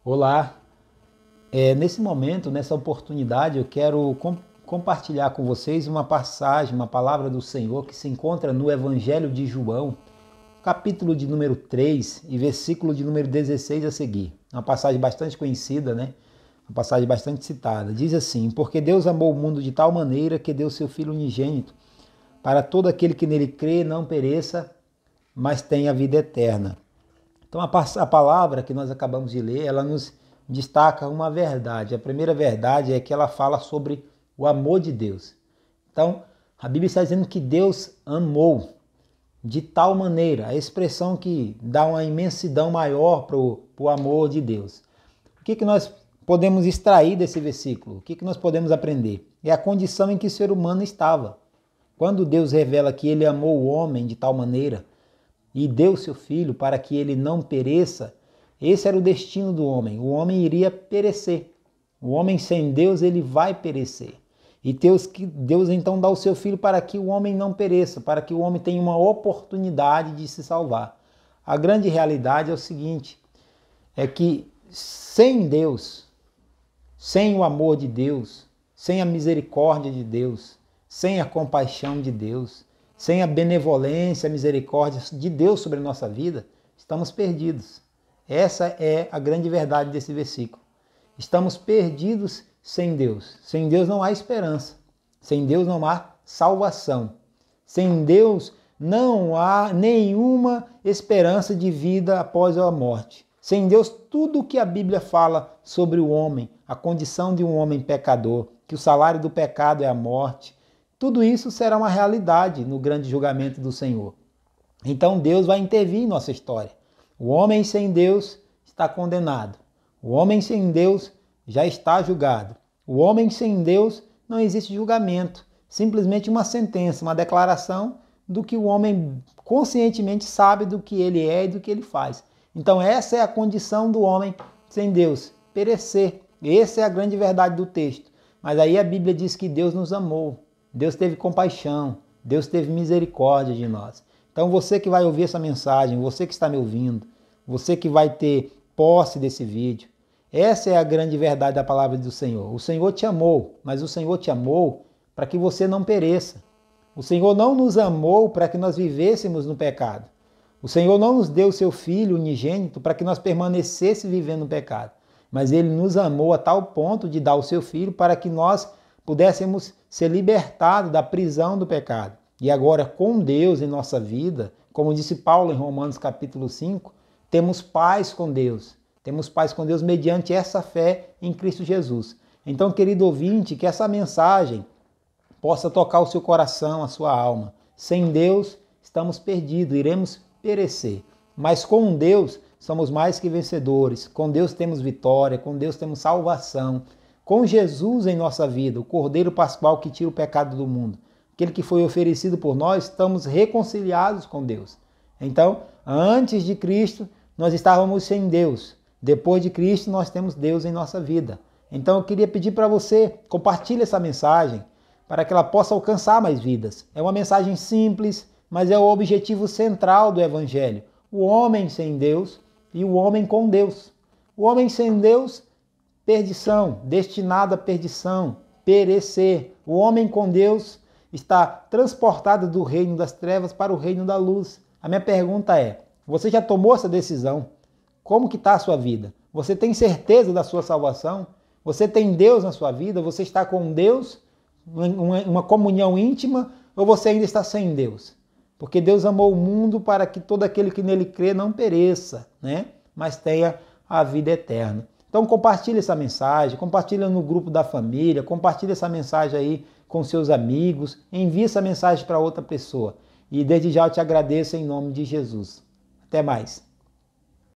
Olá, nesse momento, nessa oportunidade, eu quero compartilhar com vocês uma passagem, uma palavra do Senhor que se encontra no Evangelho de João, capítulo de número 3 e versículo de número 16 a seguir. Uma passagem bastante conhecida, né? Uma passagem bastante citada. Diz assim: porque Deus amou o mundo de tal maneira que deu seu Filho unigênito, para todo aquele que nele crê não pereça, mas tenha vida eterna. Então a palavra que nós acabamos de ler, ela nos destaca uma verdade. A primeira verdade é que ela fala sobre o amor de Deus. Então a Bíblia está dizendo que Deus amou de tal maneira, a expressão que dá uma imensidão maior para o amor de Deus. O que nós podemos extrair desse versículo? O que nós podemos aprender? É a condição em que o ser humano estava. Quando Deus revela que ele amou o homem de tal maneira, e deu seu filho para que ele não pereça, esse era o destino do homem. O homem iria perecer. O homem sem Deus, ele vai perecer. E Deus então dá o seu filho para que o homem não pereça, para que o homem tenha uma oportunidade de se salvar. A grande realidade é o seguinte, é que sem Deus, sem o amor de Deus, sem a misericórdia de Deus, sem a compaixão de Deus, sem a benevolência, a misericórdia de Deus sobre a nossa vida, estamos perdidos. Essa é a grande verdade desse versículo. Estamos perdidos sem Deus. Sem Deus não há esperança. Sem Deus não há salvação. Sem Deus não há nenhuma esperança de vida após a morte. Sem Deus, tudo o que a Bíblia fala sobre o homem, a condição de um homem pecador, que o salário do pecado é a morte, tudo isso será uma realidade no grande julgamento do Senhor. Então Deus vai intervir em nossa história. O homem sem Deus está condenado. O homem sem Deus já está julgado. O homem sem Deus não existe julgamento. Simplesmente uma sentença, uma declaração do que o homem conscientemente sabe do que ele é e do que ele faz. Então essa é a condição do homem sem Deus, perecer. Essa é a grande verdade do texto. Mas aí a Bíblia diz que Deus nos amou. Deus teve compaixão, Deus teve misericórdia de nós. Então você que vai ouvir essa mensagem, você que está me ouvindo, você que vai ter posse desse vídeo, essa é a grande verdade da palavra do Senhor. O Senhor te amou, mas o Senhor te amou para que você não pereça. O Senhor não nos amou para que nós vivêssemos no pecado. O Senhor não nos deu o seu Filho unigênito para que nós permanecêssemos vivendo no pecado. Mas Ele nos amou a tal ponto de dar o seu Filho para que nós pudéssemos ser libertados da prisão do pecado. E agora, com Deus em nossa vida, como disse Paulo em Romanos capítulo 5, temos paz com Deus. Temos paz com Deus mediante essa fé em Cristo Jesus. Então, querido ouvinte, que essa mensagem possa tocar o seu coração, a sua alma. Sem Deus, estamos perdidos, iremos perecer. Mas com Deus, somos mais que vencedores. Com Deus temos vitória, com Deus temos salvação. Com Jesus em nossa vida, o Cordeiro Pascual que tira o pecado do mundo, aquele que foi oferecido por nós, estamos reconciliados com Deus. Então, antes de Cristo, nós estávamos sem Deus. Depois de Cristo, nós temos Deus em nossa vida. Então, eu queria pedir para você, compartilhe essa mensagem, para que ela possa alcançar mais vidas. É uma mensagem simples, mas é o objetivo central do Evangelho. O homem sem Deus e o homem com Deus. O homem sem Deus, perdição, destinado à perdição, perecer. O homem com Deus está transportado do reino das trevas para o reino da luz. A minha pergunta é, você já tomou essa decisão? Como que está a sua vida? Você tem certeza da sua salvação? Você tem Deus na sua vida? Você está com Deus? Uma comunhão íntima? Ou você ainda está sem Deus? Porque Deus amou o mundo para que todo aquele que nele crê não pereça, né? Mas tenha a vida eterna. Então compartilhe essa mensagem, compartilhe no grupo da família, compartilhe essa mensagem aí com seus amigos, envie essa mensagem para outra pessoa. E desde já eu te agradeço em nome de Jesus. Até mais.